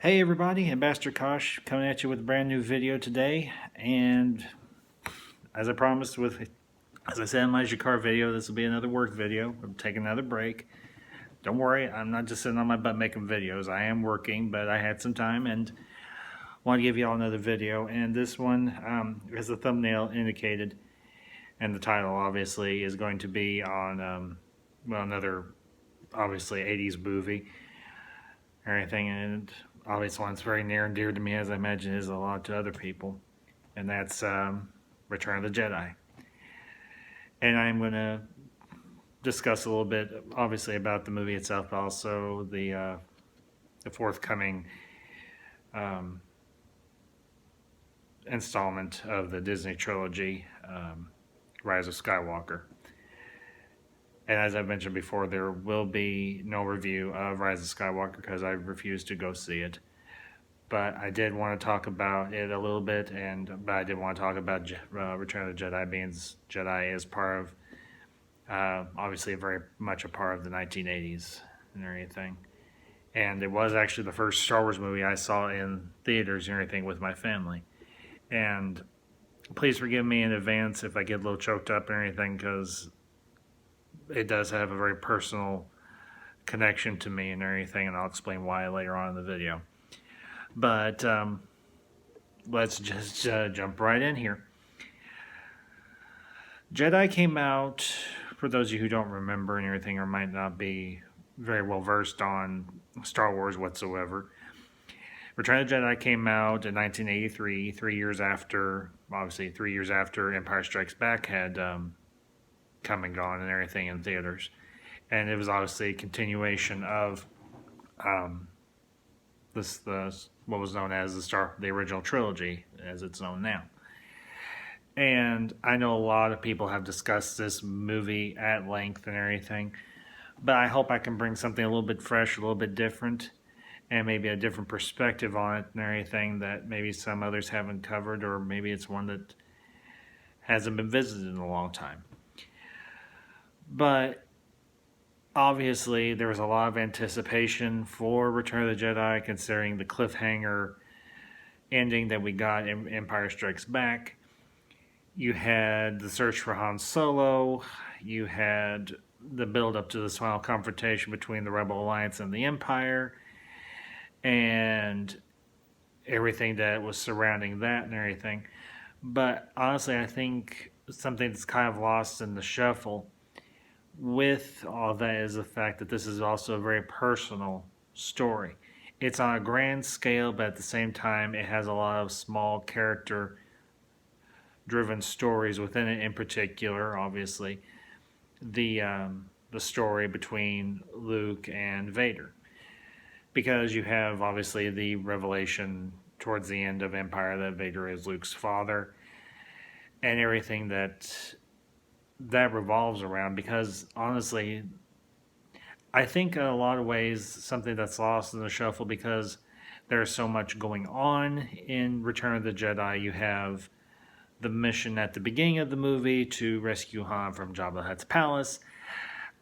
Hey everybody, Ambassador Kosh coming at you with a brand new video today. And as I promised as I said in my Jakar video, this will be another work video. I'm taking another break. Don't worry, I'm not just sitting on my butt making videos. I am working, but I had some time and want to give you all another video. And this one, as the thumbnail indicated, and the title obviously is going to be on, another obviously 80s movie or anything. And obviously one that's very near and dear to me, as I imagine is a lot to other people, and that's Return of the Jedi. And I'm going to discuss a little bit, obviously, about the movie itself, but also the forthcoming installment of the Disney trilogy, Rise of Skywalker. And as I've mentioned before, there will be no review of Rise of Skywalker because I refused to go see it. But I did want to talk about it a little bit, but I did want to talk about Return of the Jedi, being Jedi is part of, obviously very much a part of the 1980s and everything. And it was actually the first Star Wars movie I saw in theaters and everything with my family. And please forgive me in advance if I get a little choked up and everything, because it does have a very personal connection to me and everything, and I'll explain why later on in the video. But let's just jump right in here. Jedi came out, for those of you who don't remember and everything, or might not be very well versed on Star Wars whatsoever. Return of the Jedi came out in 1983, 3 years after, obviously 3 years after Empire Strikes Back had come and gone and everything in theaters. And it was obviously a continuation of what was known as the original trilogy, as it's known now. And I know a lot of people have discussed this movie at length and everything, but I hope I can bring something a little bit fresh, a little bit different, and maybe a different perspective on it and everything that maybe some others haven't covered, or maybe it's one that hasn't been visited in a long time. But obviously, there was a lot of anticipation for Return of the Jedi, considering the cliffhanger ending that we got in Empire Strikes Back. You had the search for Han Solo. You had the build-up to this final confrontation between the Rebel Alliance and the Empire, and everything that was surrounding that and everything. But honestly, I think something that's kind of lost in the shuffle with all that is the fact that this is also a very personal story. It's on a grand scale, but at the same time, it has a lot of small character-driven stories within it. In particular, obviously, the story between Luke and Vader, because you have obviously the revelation towards the end of Empire that Vader is Luke's father, and everything that revolves around. Because honestly, I think in a lot of ways something that's lost in the shuffle, because there's so much going on in Return of the Jedi. You have the mission at the beginning of the movie to rescue Han from Jabba the Hutt's palace.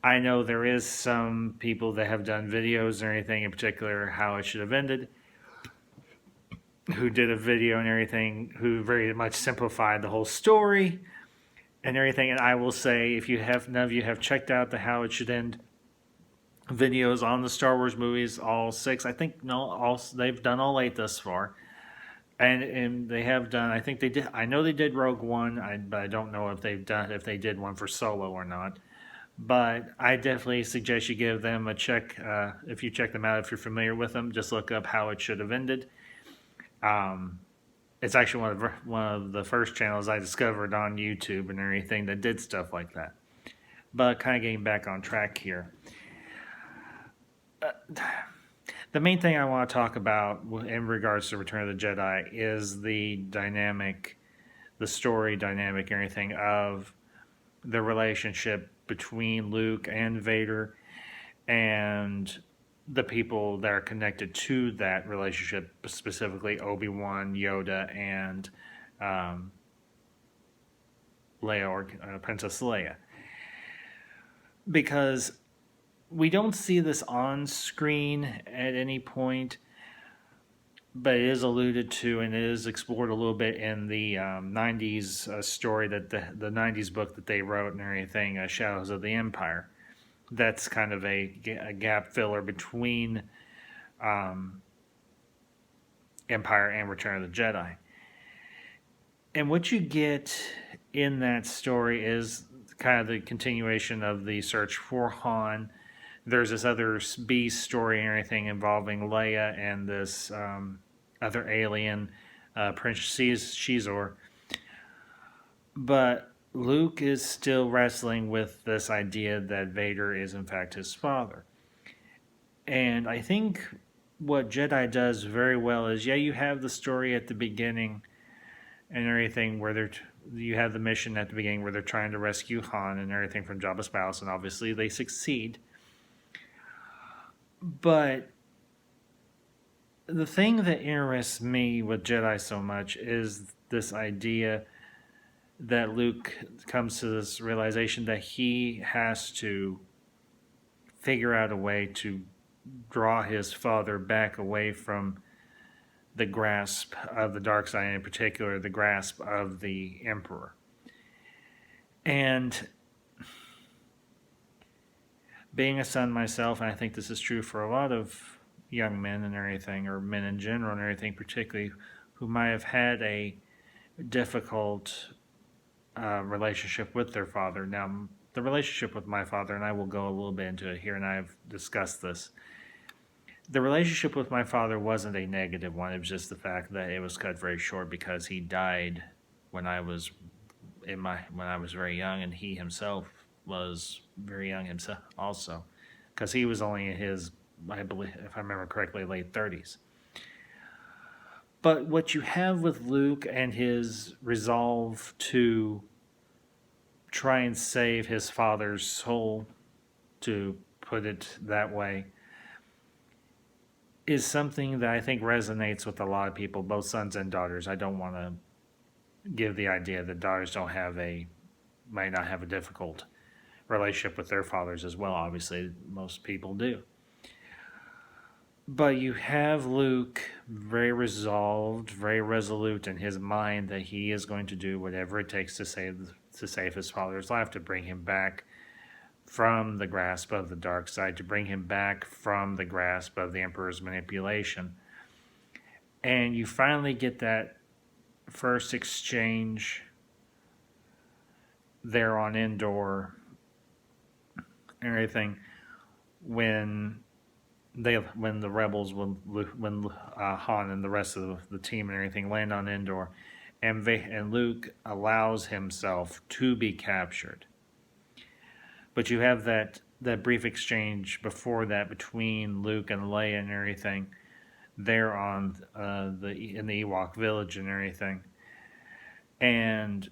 I know there is some people that have done videos and everything, in particular how it should have ended, who did a video and everything, who very much simplified the whole story and everything. And I will say, if none of you have checked out the How It Should End videos on the Star Wars movies, all 6, I think, no, they've done all 8 thus far, and they have done, I think they did, I know they did Rogue One, but I don't know if they did one for Solo or not. But I definitely suggest you give them a check. If you check them out, if you're familiar with them, just look up How It Should Have Ended. It's actually one of the first channels I discovered on YouTube and everything that did stuff like that. But kind of getting back on track here. The main thing I want to talk about in regards to Return of the Jedi is the story dynamic and everything of the relationship between Luke and Vader, and the people that are connected to that relationship, specifically Obi-Wan, Yoda, and Leia, or Princess Leia. Because we don't see this on screen at any point, but it is alluded to and it is explored a little bit in the 90's story that the 90's book that they wrote and everything, Shadows of the Empire. That's kind of a gap filler between Empire and Return of the Jedi. And what you get in that story is kind of the continuation of the search for Han. There's this other B story and everything involving Leia and this other alien, Prince Shizor. But Luke is still wrestling with this idea that Vader is in fact his father. And I think what Jedi does very well is, you have the story at the beginning and everything where you have the mission at the beginning where they're trying to rescue Han and everything from Jabba's palace, and obviously they succeed. But the thing that interests me with Jedi so much is this idea that Luke comes to this realization that he has to figure out a way to draw his father back away from the grasp of the dark side, and in particular the grasp of the Emperor. And being a son myself, and I think this is true for a lot of young men and everything, or men in general and everything, particularly who might have had a difficult relationship with their father. Now, the relationship with my father, and I will go a little bit into it here, and I've discussed this. The relationship with my father wasn't a negative one. It was just the fact that it was cut very short because he died when I was very young, and he himself was very young himself also, because he was only in his, I believe, if I remember correctly, late 30s. But what you have with Luke and his resolve to try and save his father's soul, to put it that way, is something that I think resonates with a lot of people, both sons and daughters. I don't want to give the idea that daughters might not have a difficult relationship with their fathers as well. Obviously, most people do. But you have Luke very resolved, very resolute in his mind that he is going to do whatever it takes to save his father's life, to bring him back from the grasp of the dark side, to bring him back from the grasp of the Emperor's manipulation. And you finally get that first exchange there on Endor and everything when the rebels, when Han and the rest of the team and everything land on Endor, and Luke allows himself to be captured. But you have that brief exchange before that between Luke and Leia and everything there on in the Ewok village and everything. And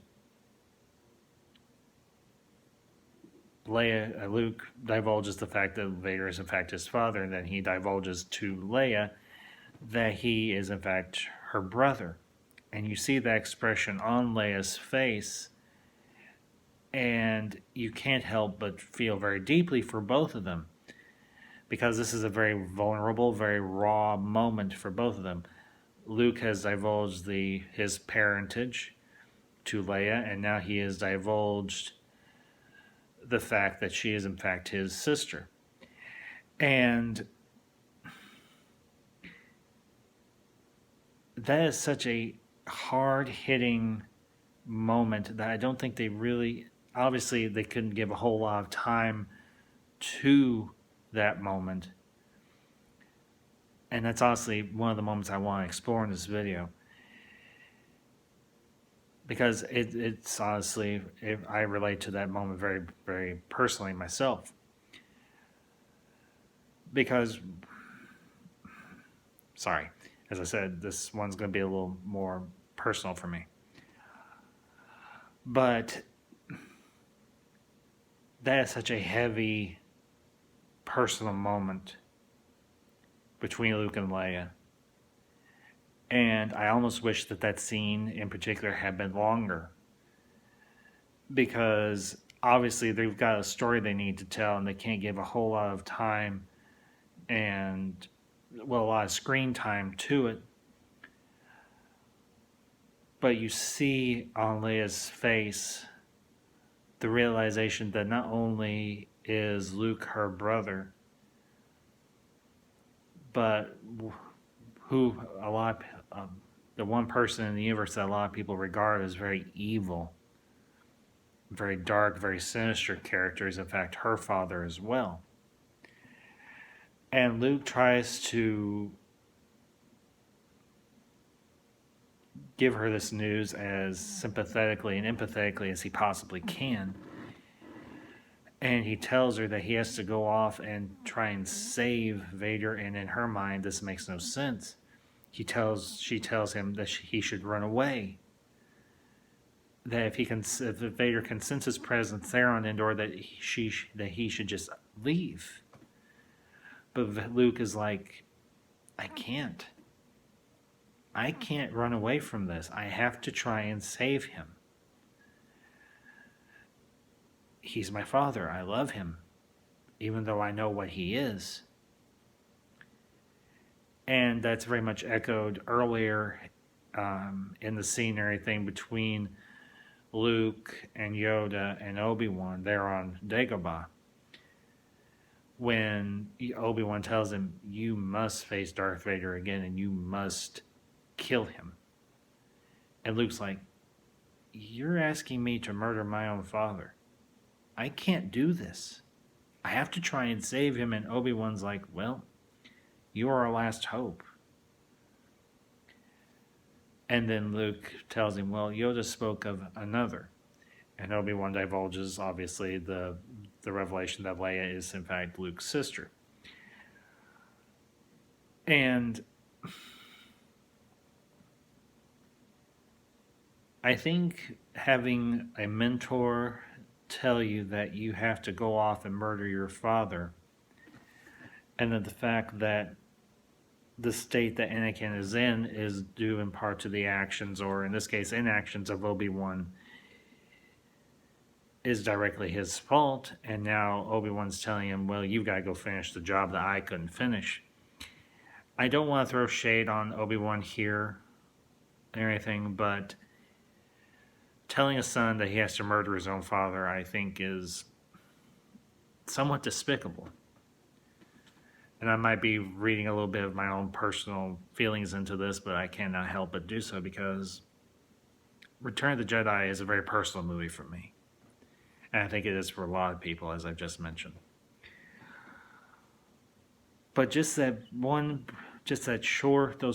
Luke divulges the fact that Vader is in fact his father, and then he divulges to Leia that he is in fact her brother. And you see that expression on Leia's face, and you can't help but feel very deeply for both of them, because this is a very vulnerable, very raw moment for both of them. Luke has divulged his parentage to Leia, and now he has divulged the fact that she is in fact his sister. And that is such a hard-hitting moment that I don't think they really, obviously they couldn't give a whole lot of time to that moment. And that's honestly one of the moments I want to explore in this video, because it's honestly, I relate to that moment very, very personally myself. Because, sorry, as I said, this one's going to be a little more personal for me. But that is such a heavy, personal moment between Luke and Leia. And I almost wish that scene in particular had been longer, because obviously they've got a story they need to tell, and they can't give a whole lot of time and, well, a lot of screen time to it. But you see on Leia's face the realization that not only is Luke her brother, but who a lot the one person in the universe that a lot of people regard as very evil, very dark, very sinister character is in fact her father as well. And Luke tries to give her this news as sympathetically and empathetically as he possibly can. And he tells her that he has to go off and try and save Vader, and in her mind this makes no sense. She tells him that he should run away. That if Vader can sense his presence there on Endor, that he should just leave. But Luke is like, I can't run away from this. I have to try and save him. He's my father. I love him, even though I know what he is. And that's very much echoed earlier in the scene and everything between Luke and Yoda and Obi-Wan there on Dagobah. When Obi-Wan tells him, you must face Darth Vader again and you must kill him. And Luke's like, you're asking me to murder my own father. I can't do this. I have to try and save him. And Obi-Wan's like, well, you are our last hope. And then Luke tells him, well, Yoda spoke of another. And Obi-Wan divulges, obviously, the revelation that Leia is, in fact, Luke's sister. And I think having a mentor tell you that you have to go off and murder your father, and that the fact that the state that Anakin is in is due in part to the actions, or in this case, inactions of Obi-Wan, is directly his fault. And now Obi-Wan's telling him, well, you've got to go finish the job that I couldn't finish. I don't want to throw shade on Obi-Wan here or anything, but telling a son that he has to murder his own father, I think, is somewhat despicable. And I might be reading a little bit of my own personal feelings into this, but I cannot help but do so because Return of the Jedi is a very personal movie for me. And I think it is for a lot of people, as I've just mentioned. But just those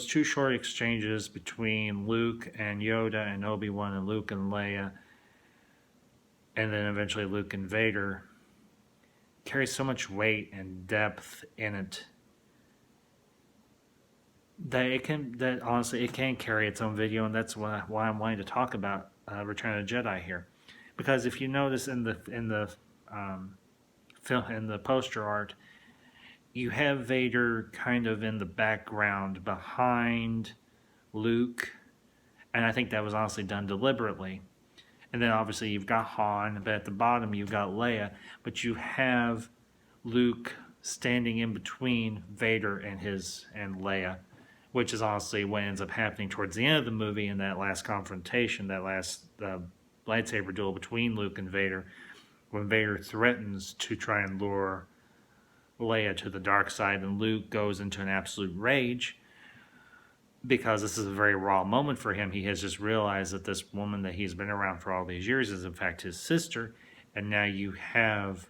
two short exchanges between Luke and Yoda and Obi-Wan and Luke and Leia, and then eventually Luke and Vader, carries so much weight and depth in it that honestly it can carry its own video, and that's why I'm wanting to talk about Return of the Jedi here, because if you notice in the film, in the poster art, you have Vader kind of in the background behind Luke, and I think that was honestly done deliberately. And then obviously you've got Han, but at the bottom you've got Leia, but you have Luke standing in between Vader and Leia, which is honestly what ends up happening towards the end of the movie in that last confrontation, that last lightsaber duel between Luke and Vader, when Vader threatens to try and lure Leia to the dark side, and Luke goes into an absolute rage because this is a very raw moment for him. He has just realized that this woman that he's been around for all these years is in fact his sister, and now you have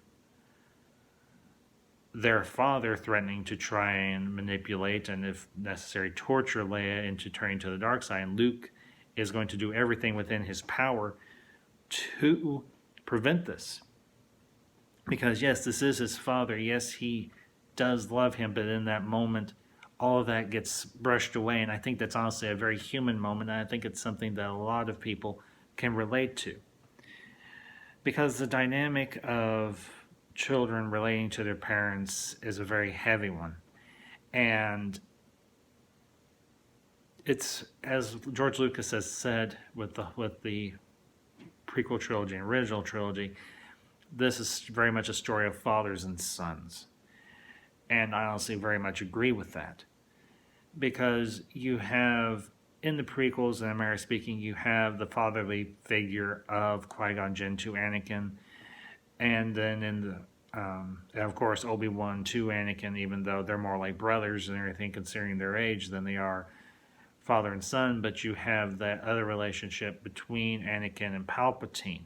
their father threatening to try and manipulate and, if necessary, torture Leia into turning to the dark side. And Luke is going to do everything within his power to prevent this. Because yes, this is his father. Yes, he does love him, but in that moment, all of that gets brushed away. And I think that's honestly a very human moment. And I think it's something that a lot of people can relate to. Because the dynamic of children relating to their parents is a very heavy one. And it's, as George Lucas has said with the prequel trilogy and original trilogy, this is very much a story of fathers and sons. And I honestly very much agree with that. Because you have in the prequels, in America speaking, you have the fatherly figure of Qui-Gon Jinn to Anakin, and then in the and of course Obi-Wan to Anakin, even though they're more like brothers and everything considering their age than they are father and son. But you have that other relationship between Anakin and Palpatine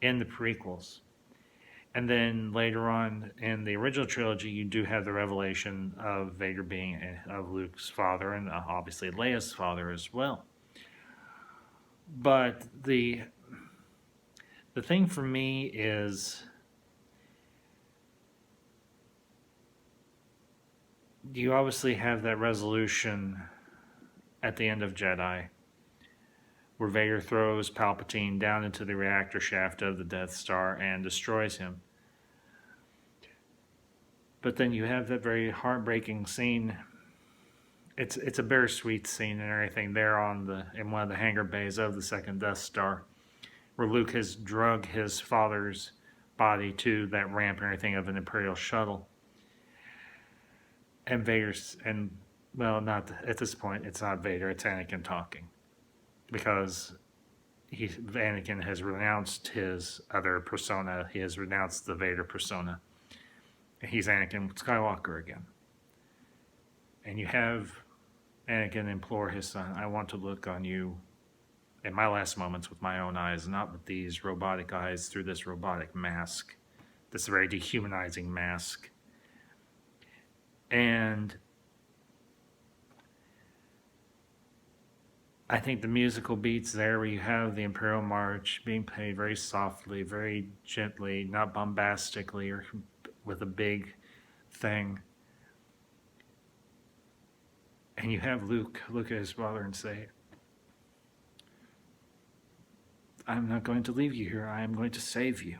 in the prequels. And then later on in the original trilogy, you do have the revelation of Vader being of Luke's father and obviously Leia's father as well. But the thing for me is, you obviously have that resolution at the end of Jedi where Vader throws Palpatine down into the reactor shaft of the Death Star and destroys him. But then you have that very heartbreaking scene. It's a bittersweet scene and everything there in one of the hangar bays of the second Death Star, where Luke has drug his father's body to that ramp and everything of an Imperial shuttle. And not at this point, it's not Vader, it's Anakin talking. Because Anakin has renounced his other persona. He has renounced the Vader persona. He's Anakin Skywalker again. And you have Anakin implore his son, I want to look on you in my last moments with my own eyes, not with these robotic eyes through this robotic mask, this very dehumanizing mask. And I think the musical beats there, where you have the Imperial March being played very softly, very gently, not bombastically or with a big thing. And you have Luke look at his father and say, I'm not going to leave you here. I am going to save you.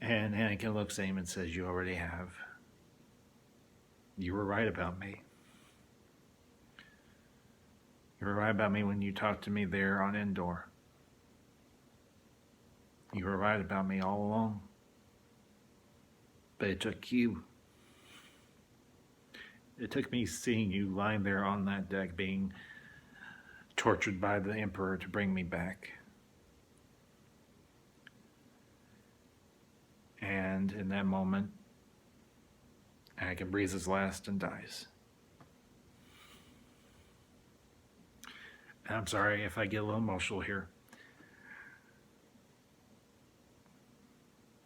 And Anakin looks at him and says, you already have. You were right about me. You were right about me when you talked to me there on Endor. You were right about me all along. But it took you. It took me seeing you lying there on that deck being tortured by the Emperor to bring me back. And in that moment, Anakin breathes his last and dies. And I'm sorry if I get a little emotional here.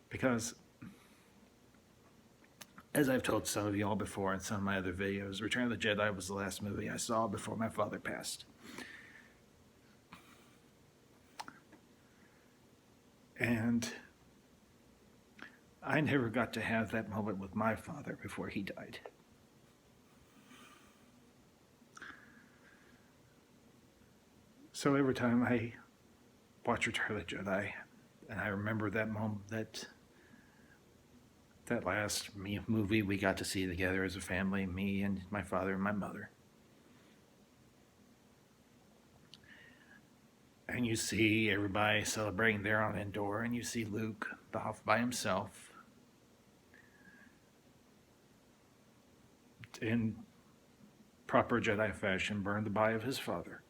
Because, as I've told some of you all before in some of my other videos, Return of the Jedi was the last movie I saw before my father passed. And I never got to have that moment with my father before he died. So every time I watch Return of the Jedi, and I remember that moment, that last movie we got to see together as a family, me and my father and my mother. And you see everybody celebrating there on Endor, and you see Luke off by himself in proper Jedi fashion, burn the body of his father.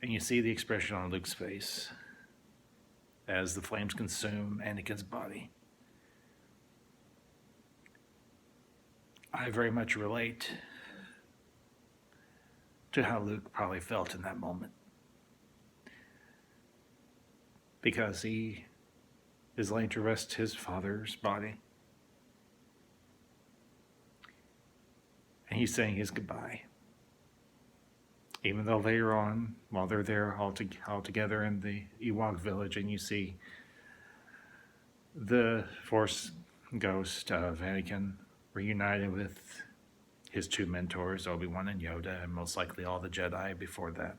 And you see the expression on Luke's face as the flames consume Anakin's body. I very much relate to how Luke probably felt in that moment. Because he is laying to rest his father's body. And he's saying his goodbye. Even though later on, while they're there all together in the Ewok village, and you see the Force ghost of Anakin reunited with his two mentors, Obi-Wan and Yoda, and most likely all the Jedi before that.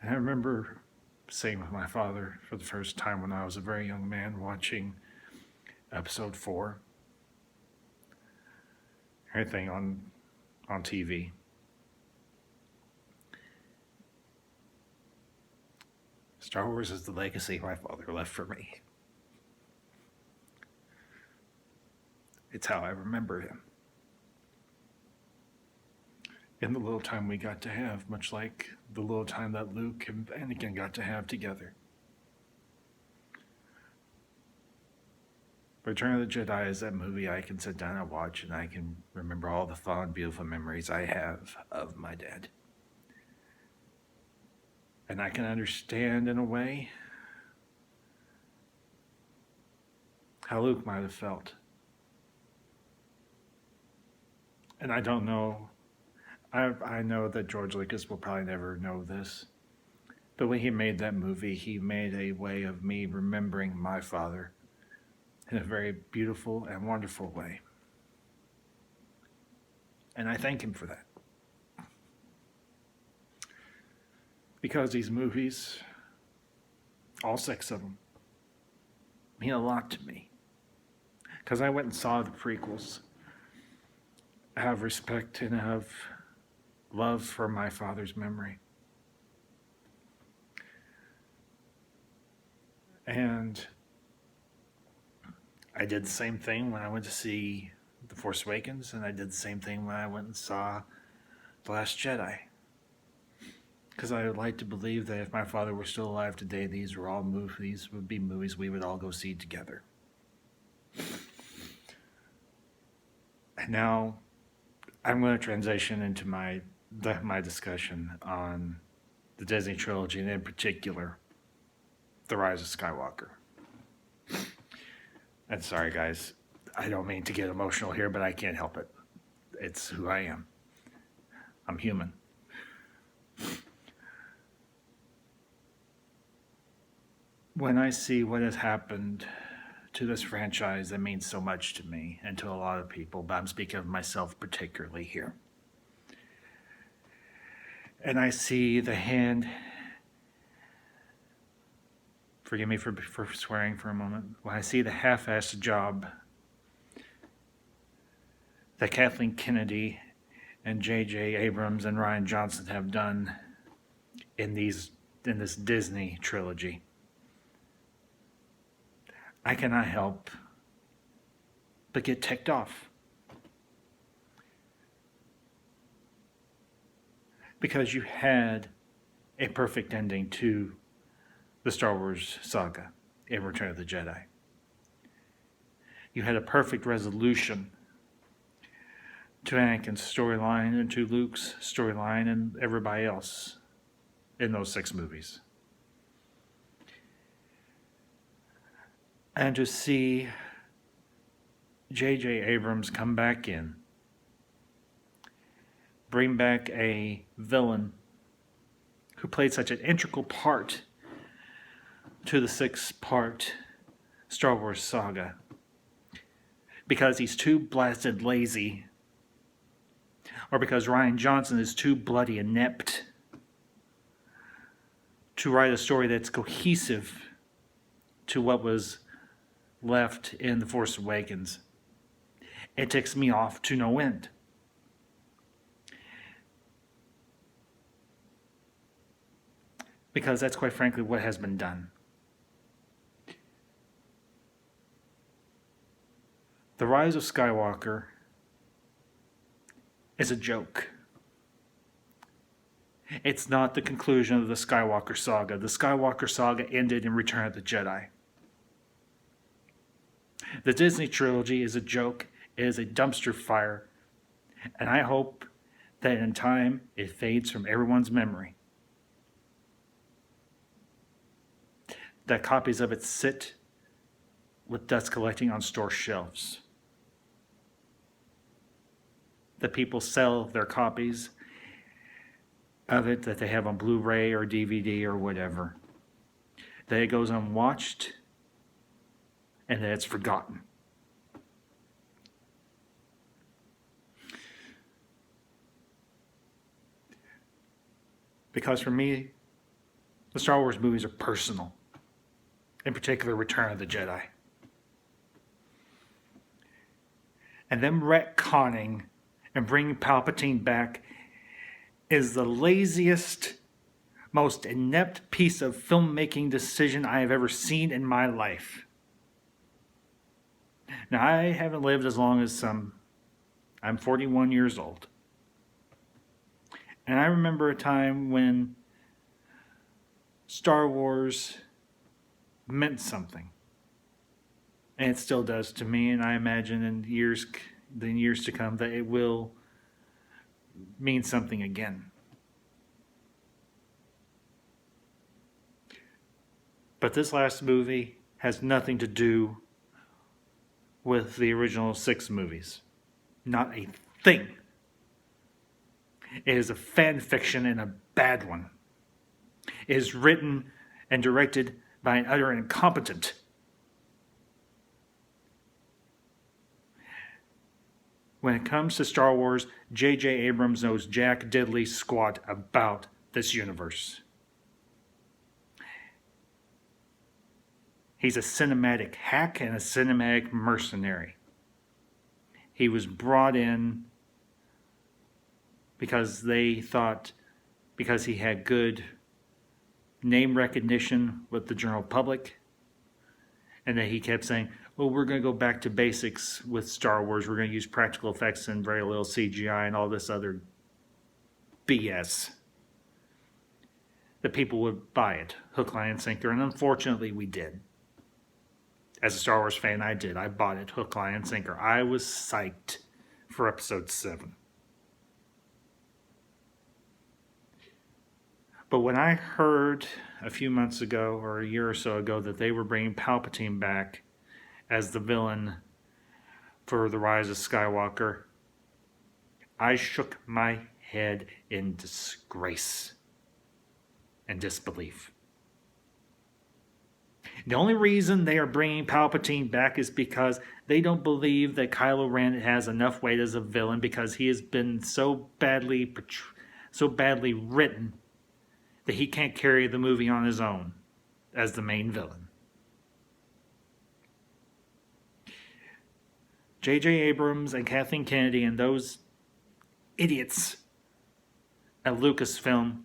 And I remember sitting with my father for the first time when I was a very young man watching episode 4. anything on TV. Star Wars is the legacy my father left for me. It's how I remember him. In the little time we got to have, much like the little time that Luke and Anakin got to have together. Return of the Jedi is that movie I can sit down and watch, and I can remember all the fond, beautiful memories I have of my dad. And I can understand, in a way, how Luke might have felt. And I don't know, I know that George Lucas will probably never know this, but when he made that movie, he made a way of me remembering my father in a very beautiful and wonderful way. And I thank him for that. Because these movies, all 6 of them, mean a lot to me. Because I went and saw the prequels. I have respect and I have love for my father's memory. And I did the same thing when I went to see The Force Awakens, and I did the same thing when I went and saw The Last Jedi. Because I would like to believe that if my father were still alive today, these would be movies we would all go see together. And now I'm going to transition into my discussion on the Disney trilogy, and in particular, The Rise of Skywalker. And sorry, guys, I don't mean to get emotional here, but I can't help it. It's who I am. I'm human. When I see what has happened to this franchise that means so much to me and to a lot of people, but I'm speaking of myself particularly here. And I see the hand, forgive me for swearing for a moment, when I see the half-assed job that Kathleen Kennedy and J.J. Abrams and Rian Johnson have done in this Disney trilogy, I cannot help but get ticked off. Because you had a perfect ending to the Star Wars saga in Return of the Jedi. You had a perfect resolution to Anakin's storyline and to Luke's storyline and everybody else in those 6 movies. And to see J.J. Abrams come back in, bring back a villain who played such an integral part to the 6-part Star Wars saga, because he's too blasted lazy, or because Rian Johnson is too bloody inept to write a story that's cohesive to what was left in The Force Awakens. It ticks me off to no end. Because that's quite frankly what has been done. The Rise of Skywalker is a joke. It's not the conclusion of the Skywalker saga. The Skywalker saga ended in Return of the Jedi. The Disney trilogy is a joke. It is a dumpster fire. And I hope that in time it fades from everyone's memory. That copies of it sit with dust collecting on store shelves. That people sell their copies of it that they have on Blu-ray or DVD or whatever. That it goes unwatched and that it's forgotten. Because for me, the Star Wars movies are personal. In particular, Return of the Jedi. And them retconning and bringing Palpatine back is the laziest, most inept piece of filmmaking decision I have ever seen in my life. Now, I haven't lived as long as some. I'm 41 years old. And I remember a time when Star Wars meant something. And it still does to me, and I imagine in years to come that it will mean something again. But this last movie has nothing to do with the original 6 movies. Not a thing. It is a fan fiction and a bad one. It is written and directed by an utter incompetent. When it comes to Star Wars, J.J. Abrams knows jack diddly squat about this universe. He's a cinematic hack and a cinematic mercenary. He was brought in because they thought, because he had good name recognition with the general public, and that he kept saying, well, we're going to go back to basics with Star Wars. We're going to use practical effects and very little CGI and all this other BS. That people would buy it, hook, line, and sinker. And unfortunately, we did. As a Star Wars fan, I did. I bought it, hook, line, and sinker. I was psyched for Episode 7. But when I heard a few months ago, or a year or so ago, that they were bringing Palpatine back as the villain for The Rise of Skywalker, I shook my head in disgrace and disbelief. The only reason they are bringing Palpatine back is because they don't believe that Kylo Ren has enough weight as a villain, because he has been so badly written that he can't carry the movie on his own as the main villain. J.J. Abrams and Kathleen Kennedy and those idiots at Lucasfilm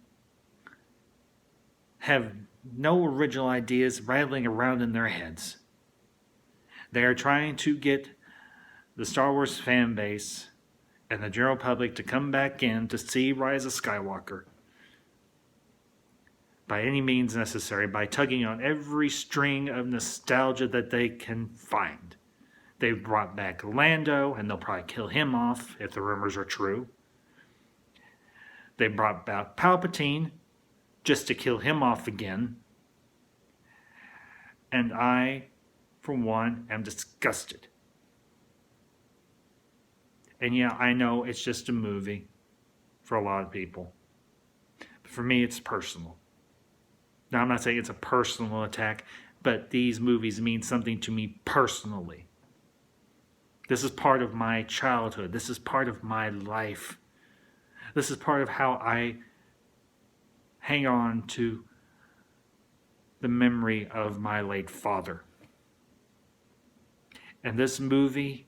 have no original ideas rattling around in their heads. They are trying to get the Star Wars fan base and the general public to come back in to see Rise of Skywalker by any means necessary, by tugging on every string of nostalgia that they can find. They've brought back Lando, and they'll probably kill him off if the rumors are true. They brought back Palpatine just to kill him off again. And I, for one, am disgusted. And yeah, I know it's just a movie for a lot of people. But for me, it's personal. Now, I'm not saying it's a personal attack, but these movies mean something to me personally. This is part of my childhood. This is part of my life. This is part of how I hang on to the memory of my late father. And this movie,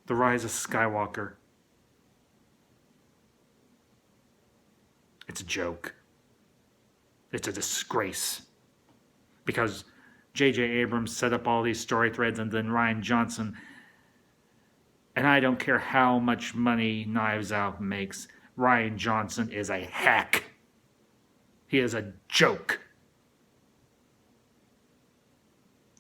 The Rise of Skywalker, it's a joke. It's a disgrace. Because J.J. Abrams set up all these story threads, and then Rian Johnson, and I don't care how much money Knives Out makes, Rian Johnson is a hack. He is a joke.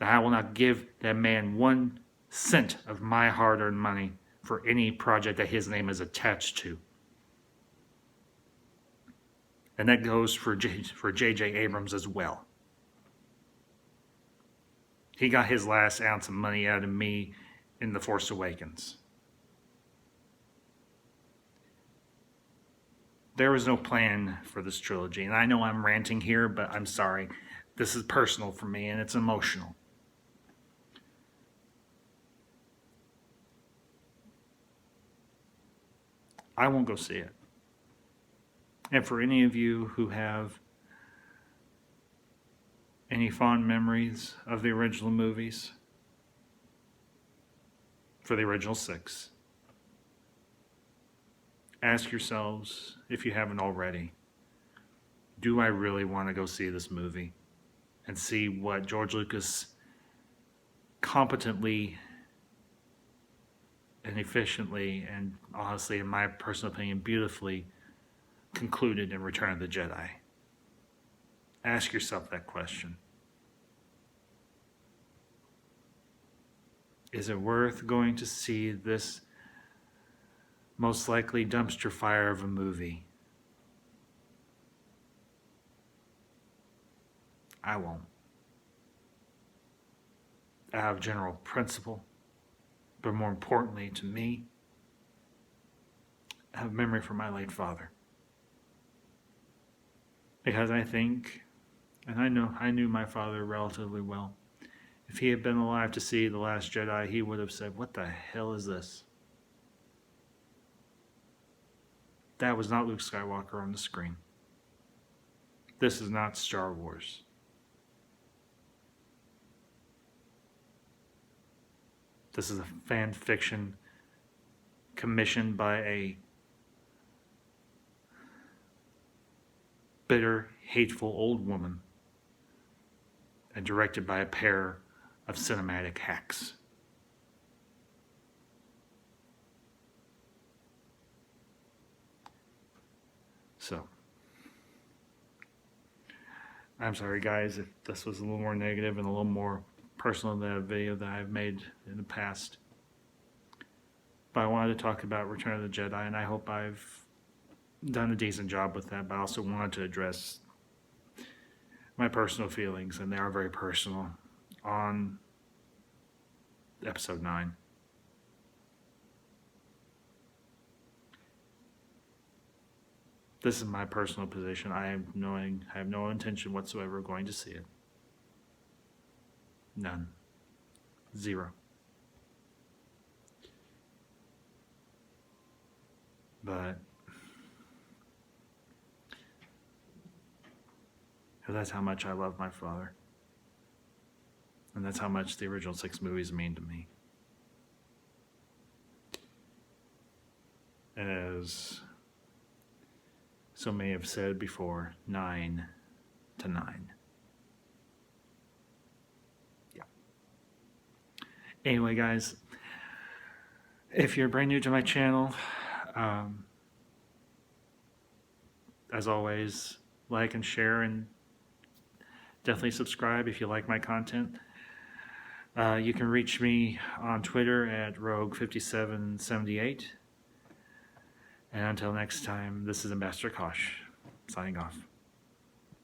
I will not give that man 1 cent of my hard-earned money for any project that his name is attached to. And that goes for J.J. Abrams as well. He got his last ounce of money out of me in The Force Awakens. There was no plan for this trilogy. And I know I'm ranting here, but I'm sorry. This is personal for me, and it's emotional. I won't go see it. And for any of you who have any fond memories of the original movies, for the original 6, Ask yourselves, if you haven't already, do I really want to go see this movie and see what George Lucas competently and efficiently and honestly, in my personal opinion, beautifully concluded in Return of the Jedi? Ask yourself that question. Is it worth going to see this most likely dumpster fire of a movie? I won't. Out of general principle, but more importantly to me, I have memory for my late father. Because I think, and I knew my father relatively well. If he had been alive to see The Last Jedi, he would have said, "What the hell is this?" That was not Luke Skywalker on the screen. This is not Star Wars. This is a fan fiction commissioned by a bitter, hateful old woman and directed by a pair of cinematic hacks. So, I'm sorry guys if this was a little more negative and a little more personal than a video that I've made in the past. But I wanted to talk about Return of the Jedi, and I hope I've done a decent job with that, but I also wanted to address my personal feelings, and they are very personal, on episode 9. This is my personal position. I have no intention whatsoever of going to see it. None. Zero. But that's how much I love my father. And that's how much the original 6 movies mean to me. As so many have said before, 9 to 9. Yeah. Anyway, guys, if you're brand new to my channel, as always, like and share, and definitely subscribe if you like my content. You can reach me on Twitter at Rogue5778. And until next time, this is Ambassador Kosh, signing off.